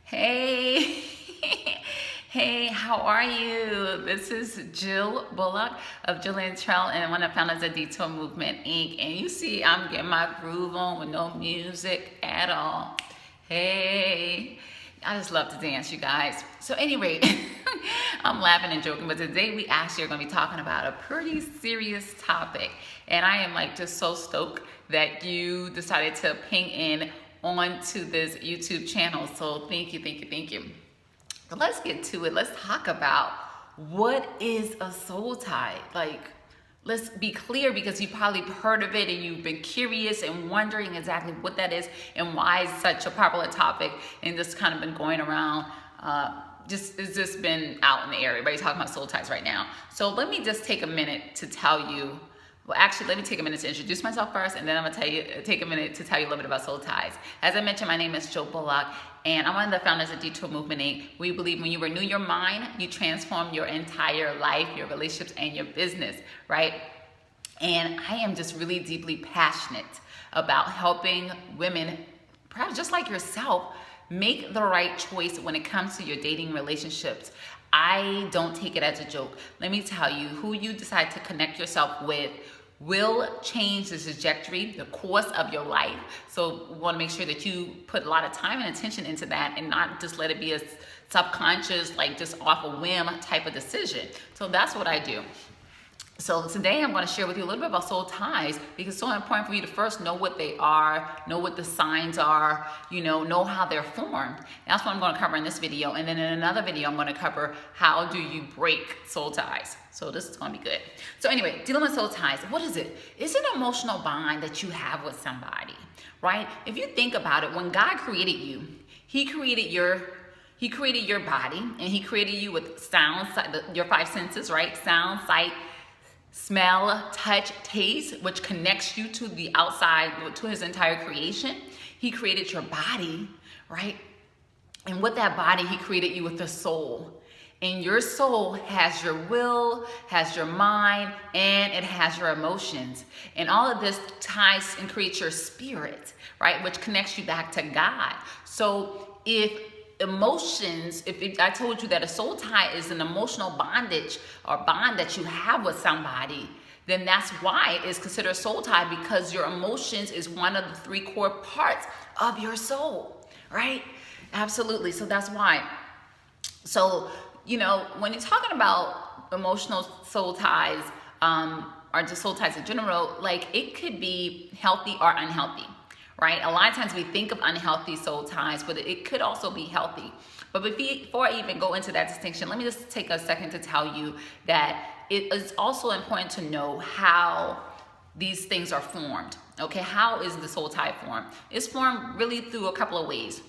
Hey, hey, how are you? This is Jill Bullock of Jill and Treal, and one of the founders of Detour Movement Inc. And you see, I'm getting my groove on with no music at all. Hey, I just love to dance, you guys. So anyway, I'm laughing and joking, but today we actually are going to be talking about a pretty serious topic, and I am like just so stoked that you decided to ping in onto this YouTube channel. So thank you. But let's get to it. Let's talk about what is a soul tie. Like, let's be clear, because you probably heard of it and you've been curious and wondering exactly what that is and why it's such a popular topic and just kind of been going around. It's just been out in the air. Everybody's talking about soul ties right now. So let me just take a minute to tell you. Well, actually, let me take a minute to introduce myself first, and then I'm gonna take a minute to tell you a little bit about soul ties. As I mentioned, my name is Jill Bullock, and I'm one of the founders of Detour Movement Inc. We believe when you renew your mind, you transform your entire life, your relationships, and your business, right? And I am just really deeply passionate about helping women, perhaps just like yourself, make the right choice when it comes to your dating relationships. I don't take it as a joke. Let me tell you, who you decide to connect yourself with will change the trajectory, the course of your life. So we want to make sure that you put a lot of time and attention into that and not just let it be a subconscious, like just off a whim type of decision. So that's what I do. So today I'm going to share with you a little bit about soul ties, because it's so important for you to first know what they are, know what the signs are, know how they're formed. That's what I'm going to cover in this video. And then in another video, I'm going to cover how do you break soul ties. So this is going to be good. So anyway, dealing with soul ties, what is it? It's an emotional bond that you have with somebody, right? If you think about it, when God created you, He created your body, and He created you with sound, your five senses, right? Sound, sight, smell, touch, taste, which connects you to the outside, to His entire creation. He created your body, right? And with that body, He created you with a soul. And your soul has your will, has your mind, and it has your emotions. And all of this ties and creates your spirit, right? Which connects you back to God. So if I told you that a soul tie is an emotional bondage or bond that you have with somebody, then that's why it is considered a soul tie, because your emotions is one of the three core parts of your soul, right? Absolutely. So that's why. So, when you're talking about emotional soul ties, or just soul ties in general, like it could be healthy or unhealthy. Right? A lot of times we think of unhealthy soul ties, but it could also be healthy. But before I even go into that distinction, let me just take a second to tell you that it is also important to know how these things are formed. Okay, how is the soul tie formed? It's formed really through a couple of ways.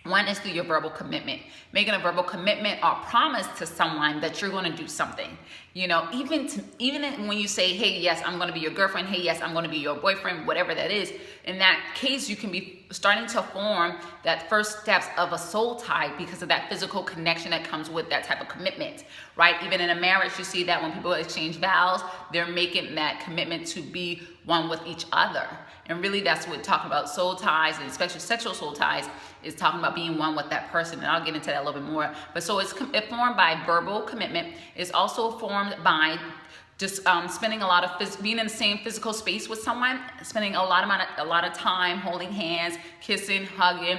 One is through your verbal commitment, making a verbal commitment or promise to someone that you're going to do something. Even when you say, hey, yes, I'm going to be your girlfriend. Hey, yes, I'm going to be your boyfriend, whatever that is. In that case, you can be starting to form that first steps of a soul tie because of that physical connection that comes with that type of commitment, right? Even in a marriage, you see that when people exchange vows, they're making that commitment to be one with each other. And really, that's what we're talking about. Soul ties, and especially sexual soul ties, is talking about being one with that person. And I'll get into that a little bit more. But so it's formed by verbal commitment. It's also formed by just spending a lot of being in the same physical space with someone, spending a lot of time holding hands, kissing, hugging,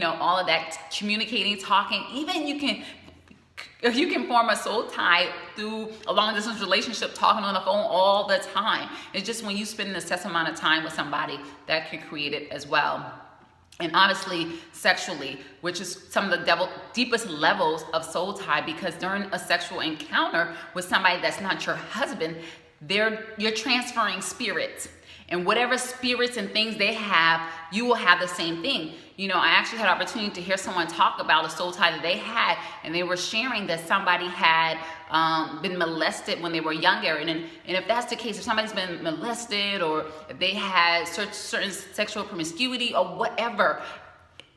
all of that, communicating, talking. Even you can form a soul tie through a long distance relationship, talking on the phone all the time. It's just when you spend an excessive amount of time with somebody that can create it as well. And obviously sexually, which is some of the deepest levels of soul tie, because during a sexual encounter with somebody that's not your husband, you're transferring spirits. And whatever spirits and things they have, you will have the same thing. I actually had an opportunity to hear someone talk about a soul tie that they had, and they were sharing that somebody had been molested when they were younger. And if that's the case, if somebody's been molested, or if they had certain sexual promiscuity or whatever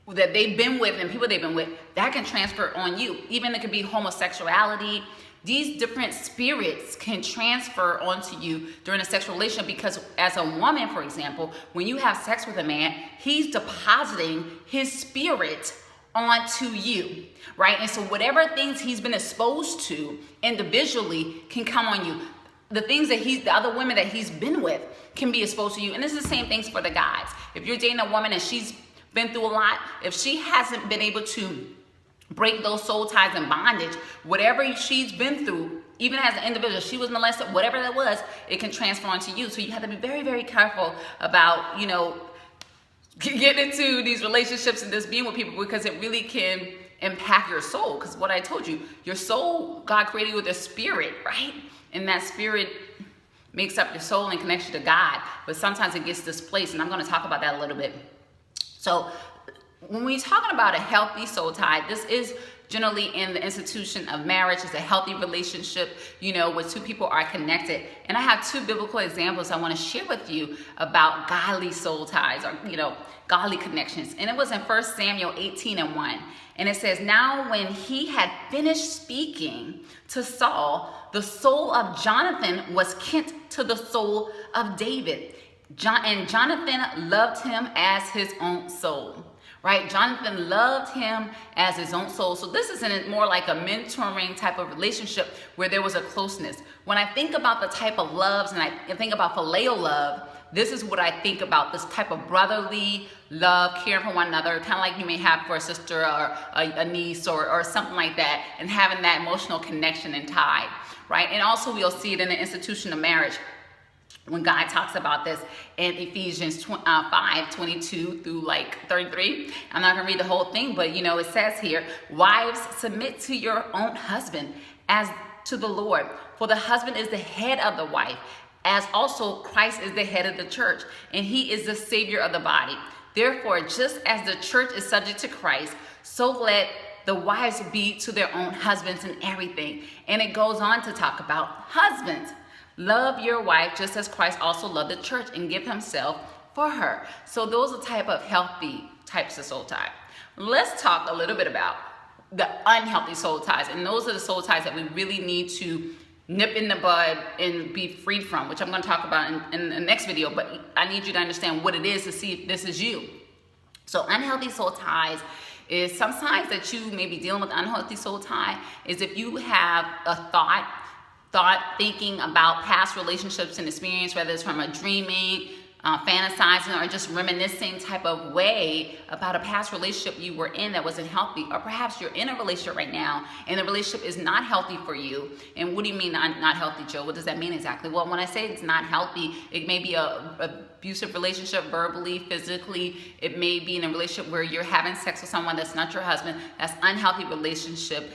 that they've been with and people they've been with, that can transfer on you. Even it could be homosexuality, these different spirits can transfer onto you during a sexual relationship, because as a woman, for example, when you have sex with a man, he's depositing his spirit onto you, right? And so whatever things he's been exposed to individually can come on you. The things that the other women that he's been with can be exposed to you. And it's the same things for the guys. If you're dating a woman and she's been through a lot, if she hasn't been able to break those soul ties and bondage, whatever she's been through, even as an individual, she was molested, whatever that was, it can transfer onto you. So you have to be very, very careful about, getting into these relationships and just being with people, because it really can impact your soul. Because what I told you, your soul, God created you with a spirit, right? And that spirit makes up your soul and connects you to God. But sometimes it gets displaced, and I'm going to talk about that a little bit. So when we're talking about a healthy soul tie, this is generally in the institution of marriage. It's a healthy relationship, where two people are connected. And I have two biblical examples I want to share with you about godly soul ties, or, godly connections. And it was in 1 Samuel 18:1. And it says, "Now when he had finished speaking to Saul, the soul of Jonathan was kin to the soul of David. And Jonathan loved him as his own soul." Right? Jonathan loved him as his own soul. So this is more like a mentoring type of relationship where there was a closeness. When I think about the type of loves, and I think about phileo love, this is what I think about, this type of brotherly love, caring for one another, kind of like you may have for a sister or a niece or something like that, and having that emotional connection and tie, right? And also we'll see it in the institution of marriage, when God talks about this in Ephesians 5:22 through 33. I'm not going to read the whole thing, but it says here, "Wives, submit to your own husband as to the Lord. For the husband is the head of the wife, as also Christ is the head of the church, and he is the Savior of the body. Therefore, just as the church is subject to Christ, so let the wives be to their own husbands in everything." And it goes on to talk about husbands. "Love your wife just as Christ also loved the church and gave himself for her." So those are type of healthy types of soul tie. Let's talk a little bit about the unhealthy soul ties. And those are the soul ties that we really need to nip in the bud and be freed from, which I'm going to talk about in the next video. But I need you to understand what it is to see if this is you. So unhealthy soul ties is some signs that you may be dealing with unhealthy soul tie is if you have a thought thinking about past relationships and experience, whether it's from a dreaming, fantasizing, or just reminiscing type of way about a past relationship you were in that wasn't healthy. Or perhaps you're in a relationship right now and the relationship is not healthy for you. And what do you mean not healthy, Jill? What does that mean exactly? Well, when I say it's not healthy, it may be a abusive relationship, verbally, physically. It may be in a relationship where you're having sex with someone that's not your husband. That's unhealthy relationship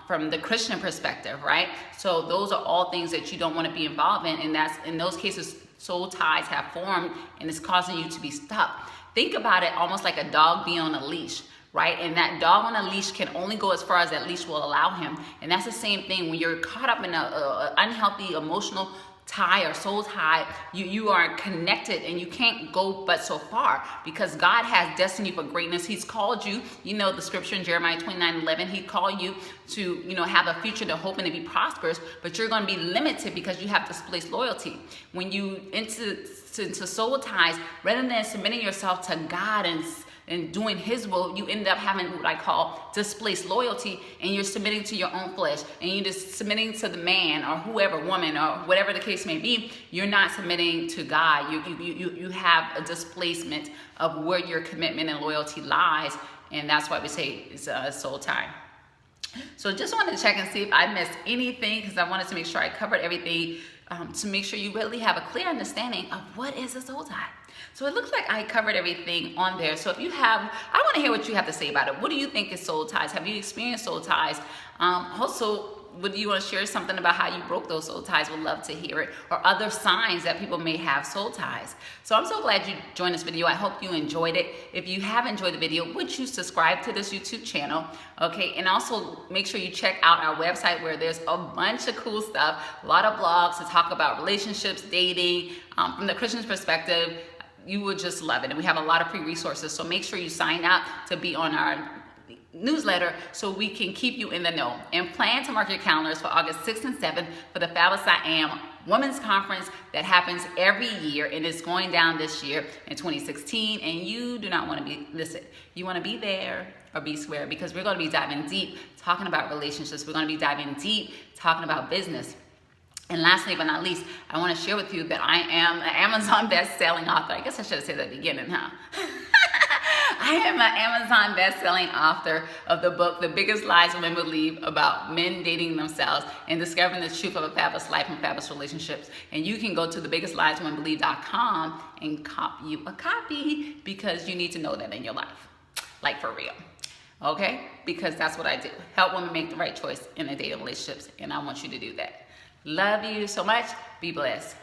from the Christian perspective, right? So those are all things that you don't want to be involved in. And that's, in those cases, soul ties have formed and it's causing you to be stuck. Think about it almost like a dog being on a leash, right? And that dog on a leash can only go as far as that leash will allow him. And that's the same thing when you're caught up in an unhealthy emotional tie or soul tie. You are connected and you can't go but so far, because God has destiny for greatness. He's called you, the scripture in Jeremiah 29:11, he called you to have a future, to hope and to be prosperous, but you're going to be limited because you have displaced loyalty. When you into soul ties, rather than submitting yourself to God and doing his will, you end up having what I call displaced loyalty, and you're submitting to your own flesh, and you're just submitting to the man or whoever, woman, or whatever the case may be. You're not submitting to God. You have a displacement of where your commitment and loyalty lies, and that's why we say it's a soul tie. So just wanted to check and see if I missed anything, because I wanted to make sure I covered everything, to make sure you really have a clear understanding of what is a soul tie. So it looks like I covered everything on there. So if you have, I want to hear what you have to say about it. What do you think is soul ties? Have you experienced soul ties? Also, would you want to share something about how you broke those soul ties? Would love to hear it. Or other signs that people may have soul ties. So I'm so glad you joined this video. I hope you enjoyed it. If you have enjoyed the video, would you subscribe to this YouTube channel? Okay, and also make sure you check out our website, where there's a bunch of cool stuff. A lot of blogs to talk about relationships, dating, from the Christian's perspective. You would just love it. And we have a lot of free resources. So make sure you sign up to be on our newsletter so we can keep you in the know. And plan to mark your calendars for August 6th and 7th for the Fabulous I Am Women's Conference that happens every year, and it's going down this year in 2016. And you do not want to be, listen, you want to be there or be square, because we're going to be diving deep, talking about relationships. We're going to be diving deep, talking about business. And lastly but not least, I want to share with you that I am an Amazon best-selling author. I guess I should have said that at the beginning, huh? I am an Amazon best-selling author of the book, The Biggest Lies Women Believe About Men Dating Themselves and Discovering the Truth of a Fabulous Life and Fabulous Relationships. And you can go to thebiggestlieswomenbelieve.com and cop you a copy, because you need to know that in your life. Like, for real. Okay? Because that's what I do. Help women make the right choice in their dating relationships, and I want you to do that. Love you so much. Be blessed.